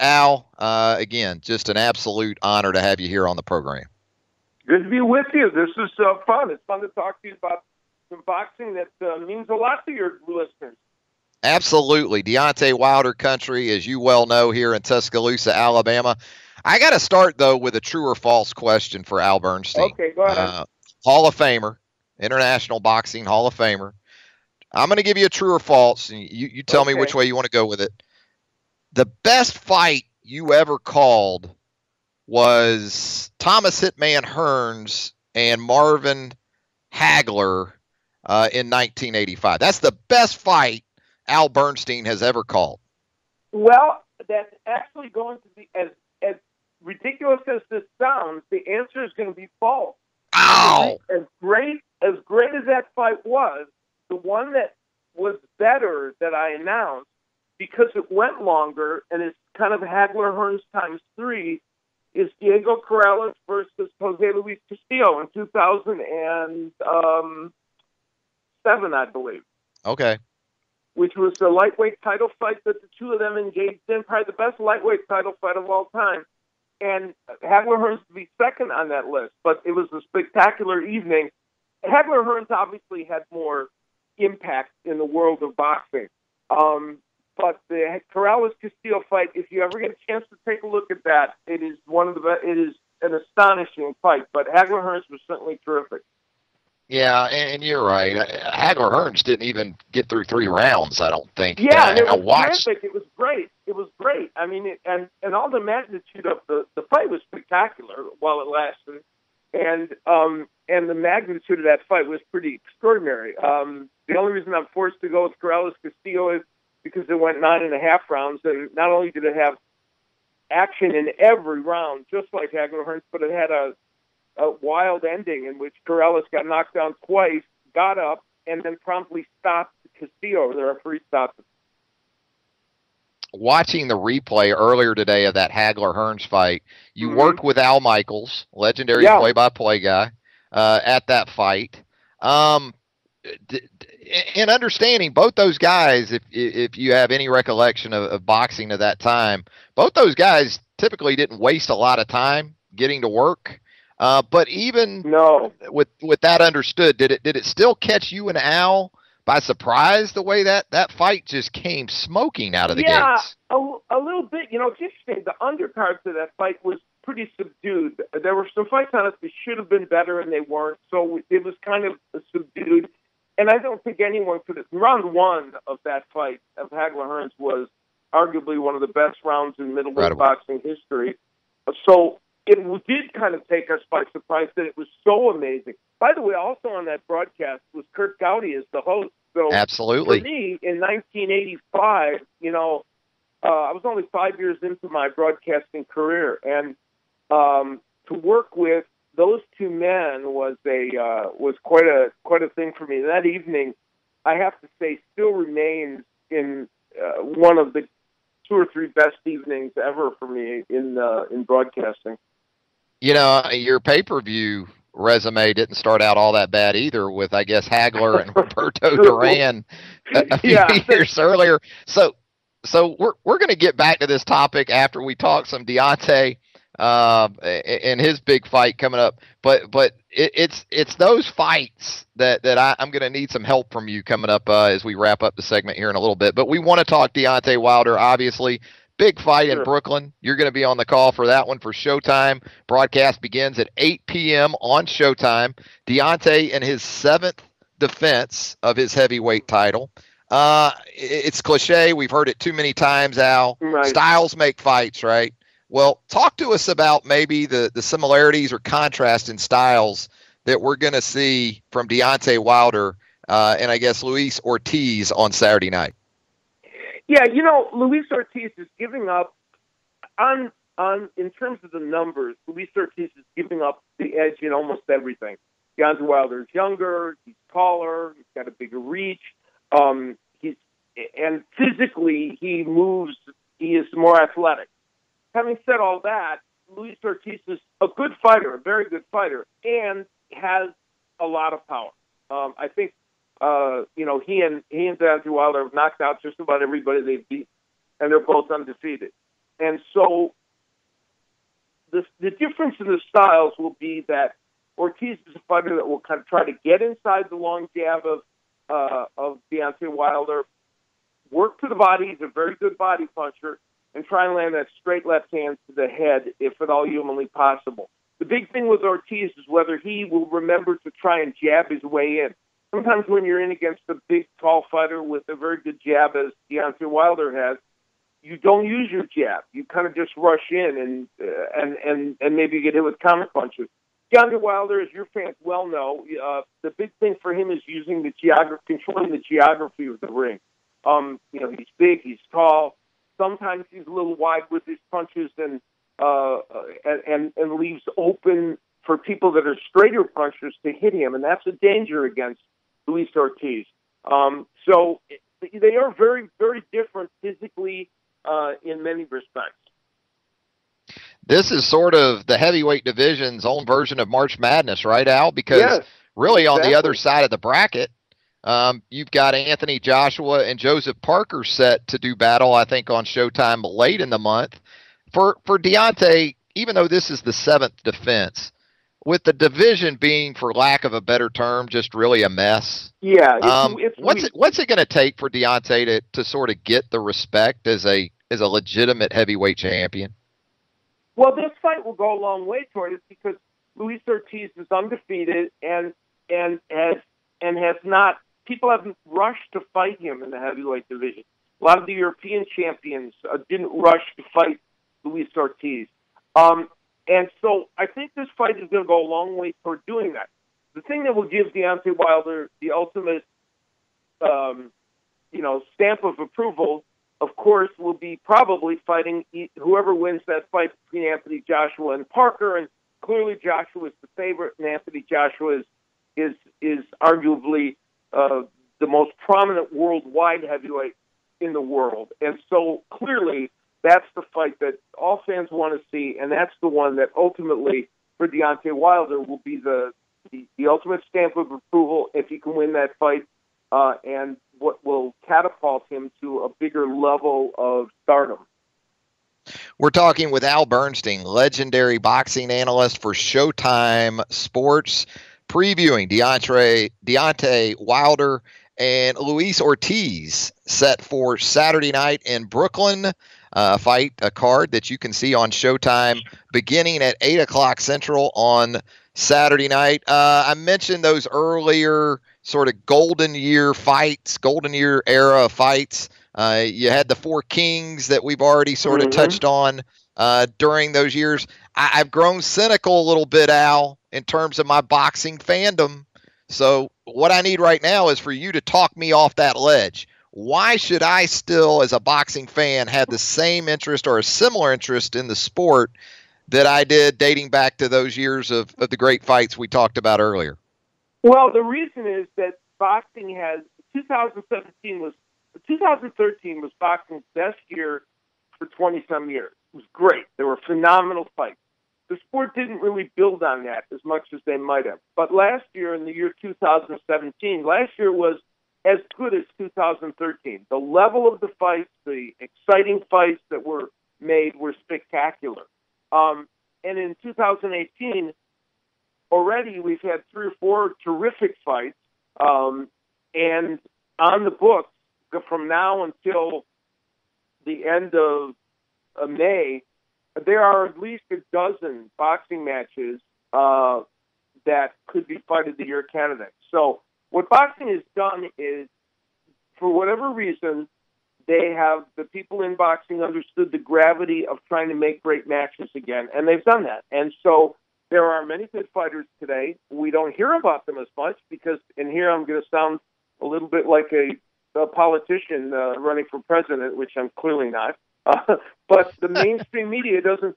Al, again, just an absolute honor to have you here on the program. Good to be with you. This is fun. It's fun to talk to you about some boxing that means a lot to your listeners. Absolutely. Deontay Wilder country, as you well know, here in Tuscaloosa, Alabama. I got to start, though, with a true or false question for Al Bernstein. Okay, go ahead. Hall of Famer, International Boxing Hall of Famer. I'm going to give you a true or false, and you tell me which way you want to go with it. The best fight you ever called was Thomas Hitman Hearns and Marvin Hagler in 1985. That's the best fight Al Bernstein has ever called. Well, that's actually going to be, as ridiculous as this sounds, the answer is going to be false. Ow! As great as that fight was, the one that was better that I announced, because it went longer and it's kind of Hagler-Hearns times 3, is Diego Corrales versus Jose Luis Castillo in 2007, I believe. Okay. Which was a lightweight title fight that the two of them engaged in, probably the best lightweight title fight of all time. And Hagler-Hearns would be second on that list, but it was a spectacular evening. Hagler-Hearns obviously had more impact in the world of boxing. But the Corrales-Castillo fight, if you ever get a chance to take a look at that, it is one of the best. It is an astonishing fight. But Hagler-Hearns was certainly terrific. Yeah, and you're right. Hagler-Hearns didn't even get through 3 rounds, I don't think. Yeah, and it was terrific. It was great. It was great. I mean, and all the magnitude of the fight was spectacular while it lasted, and the magnitude of that fight was pretty extraordinary. The only reason I'm forced to go with Corrales-Castillo is because it went 9.5 rounds, and not only did it have action in every round, just like Hagler-Hearns, but it had a wild ending in which Corrales got knocked down twice, got up, and then promptly stopped Castillo. The referee stopped him. Watching the replay earlier today of that Hagler-Hearns fight, you worked with Al Michaels, legendary play-by-play guy, at that fight. In understanding both those guys, if you have any recollection of boxing at that time, both those guys typically didn't waste a lot of time getting to work. But even with that understood, did it still catch you and Al by surprise the way that fight just came smoking out of the gates? Yeah, a little bit. You know, it's interesting. The undercard to that fight was pretty subdued. There were some fights on it that should have been better, and they weren't. So it was kind of subdued. And I don't think anyone could have. Round 1 of that fight of Hagler-Hearns was arguably one of the best rounds in middleweight boxing history. So it did kind of take us by surprise that it was so amazing. By the way, also on that broadcast was Kurt Gowdy as the host. So absolutely. For me, in 1985, I was only 5 years into my broadcasting career, and to work with those two men was quite a thing for me. That evening, I have to say, still remains in one of the 2 or 3 best evenings ever for me in broadcasting. Your pay-per-view resume didn't start out all that bad either, with I guess Hagler and Roberto Duran a few years earlier. So we're going to get back to this topic after we talk some Deontay and his big fight coming up. But it's those fights that I'm going to need some help from you coming up as we wrap up the segment here in a little bit. But we want to talk Deontay Wilder, obviously. Big fight in Brooklyn. You're going to be on the call for that one for Showtime. Broadcast begins at 8 p.m. on Showtime. Deontay in his 7th defense of his heavyweight title. It's cliche. We've heard it too many times, Al. Right. Styles make fights, right? Well, talk to us about maybe the similarities or contrast in styles that we're going to see from Deontay Wilder and I guess Luis Ortiz on Saturday night. Yeah, Luis Ortiz is giving up in terms of the numbers. Luis Ortiz is giving up the edge in almost everything. Deontay Wilder is younger, he's taller, he's got a bigger reach. And physically he moves. He is more athletic. Having said all that, Luis Ortiz is a good fighter, a very good fighter, and has a lot of power. I think. He and Deontay Wilder have knocked out just about everybody they've beat, and they're both undefeated. And so the difference in the styles will be that Ortiz is a fighter that will kind of try to get inside the long jab of Deontay Wilder, work to the body. He's a very good body puncher, and try and land that straight left hand to the head, if at all humanly possible. The big thing with Ortiz is whether he will remember to try and jab his way in. Sometimes when you're in against a big, tall fighter with a very good jab, as Deontay Wilder has, you don't use your jab. You kind of just rush in and maybe get hit with counter punches. Deontay Wilder, as your fans well know, the big thing for him is using the controlling the geography of the ring. He's big, he's tall. Sometimes he's a little wide with his punches and leaves open for people that are straighter punchers to hit him, and that's a danger against Luis Ortiz. So they are very, very different physically in many respects. This is sort of the heavyweight division's own version of March Madness, right, Al? Because yes, really exactly. On the other side of the bracket, you've got Anthony Joshua and Joseph Parker set to do battle, I think, on Showtime late in the month. For Deontay, even though this is the 7th defense, with the division being, for lack of a better term, just really a mess. Yeah. What's it going to take for Deontay to sort of get the respect as a legitimate heavyweight champion? Well, this fight will go a long way toward it because Luis Ortiz is undefeated and has not. People haven't rushed to fight him in the heavyweight division. A lot of the European champions didn't rush to fight Luis Ortiz. And so I think this fight is going to go a long way toward doing that. The thing that will give Deontay Wilder the ultimate, stamp of approval, of course, will be probably fighting whoever wins that fight between Anthony Joshua and Parker. And clearly Joshua is the favorite, and Anthony Joshua is arguably the most prominent worldwide heavyweight in the world. And so clearly that's the fight that all fans want to see, and that's the one that ultimately, for Deontay Wilder, will be the ultimate stamp of approval if he can win that fight, and what will catapult him to a bigger level of stardom. We're talking with Al Bernstein, legendary boxing analyst for Showtime Sports, previewing Deontay Wilder and Luis Ortiz set for Saturday night in Brooklyn. A card that you can see on Showtime beginning at 8 o'clock Central on Saturday night. I mentioned those earlier sort of golden year era fights. You had the Four Kings that we've already sort of touched on during those years. I've grown cynical a little bit, Al, in terms of my boxing fandom. So what I need right now is for you to talk me off that ledge. Why should I still, as a boxing fan, have the same interest or a similar interest in the sport that I did dating back to those years of the great fights we talked about earlier? Well, the reason is that boxing has 2013 was boxing's best year for 20-some years. It was great. There were phenomenal fights. The sport didn't really build on that as much as they might have. But last year, in the year 2017, last year was as good as 2013. The level of the fights, the exciting fights that were made were spectacular. And in 2018, already we've had 3 or 4 terrific fights. And on the books, from now until the end of May, there are at least a dozen boxing matches that could be Fight of the Year candidates. So what boxing has done is, for whatever reason, the people in boxing understood the gravity of trying to make great matches again, and they've done that. And so there are many good fighters today. We don't hear about them as much because, and here I'm going to sound a little bit like a politician running for president, which I'm clearly not. But the mainstream media doesn't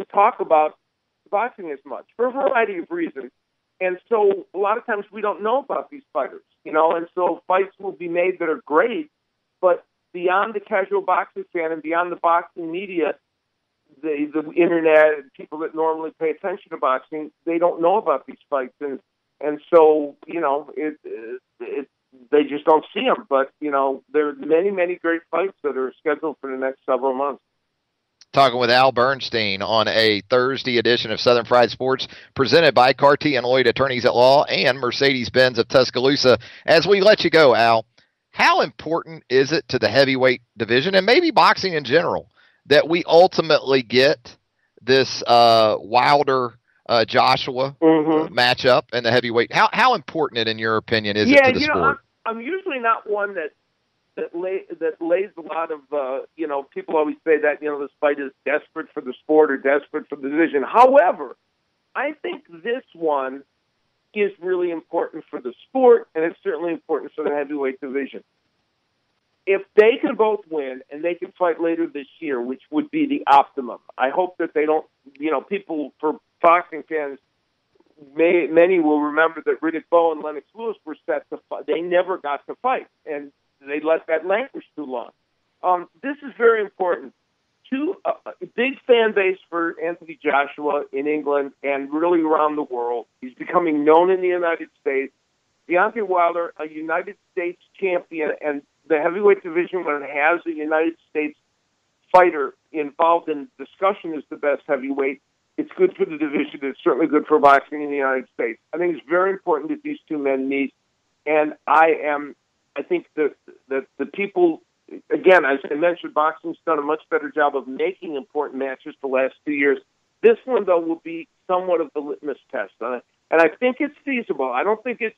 talk about boxing as much for a variety of reasons. And so a lot of times we don't know about these fighters, and so fights will be made that are great, but beyond the casual boxing fan and beyond the boxing media, the internet and people that normally pay attention to boxing, they don't know about these fights. And so, they just don't see them. But, there are many, many great fights that are scheduled for the next several months. Talking with Al Bernstein on a Thursday edition of Southern Fried Sports, presented by Carty and Lloyd Attorneys at Law and Mercedes-Benz of Tuscaloosa. As we let you go, Al, how important is it to the heavyweight division and maybe boxing in general that we ultimately get this Wilder Joshua matchup in the heavyweight? How important, in your opinion, is it to the sport? I'm usually not one that lays a lot of, people always say that, this fight is desperate for the sport or desperate for the division. However, I think this one is really important for the sport, and it's certainly important for the heavyweight division. If they can both win and they can fight later this year, which would be the optimum, I hope that they don't, people, for boxing fans, many will remember that Riddick Bowe and Lennox Lewis were set to fight. They never got to fight, and they let that languish too long. This is very important. A big fan base for Anthony Joshua in England and really around the world. He's becoming known in the United States. Deontay Wilder, a United States champion, and the heavyweight division, when it has a United States fighter involved in discussion as the best heavyweight, it's good for the division. It's certainly good for boxing in the United States. I think it's very important that these two men meet, and I think that the people, again, as I mentioned, boxing's done a much better job of making important matches the last 2 years. This one, though, will be somewhat of the litmus test on it. And I think it's feasible. I don't think it's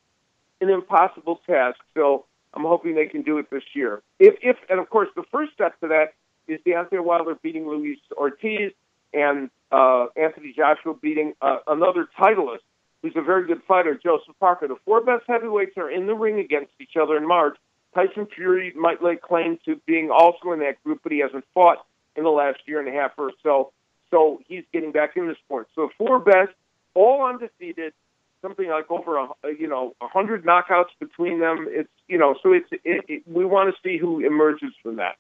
an impossible task, so I'm hoping they can do it this year. And of course, the first step to that is Deontay Wilder beating Luis Ortiz and Anthony Joshua beating another titleist who's a very good fighter, Joseph Parker. The four best heavyweights are in the ring against each other in March. Tyson Fury might lay claim to being also in that group, but he hasn't fought in the last year and a half or so. So he's getting back into the sport. So four best, all undefeated, something like over 100 knockouts between them. We want to see who emerges from that.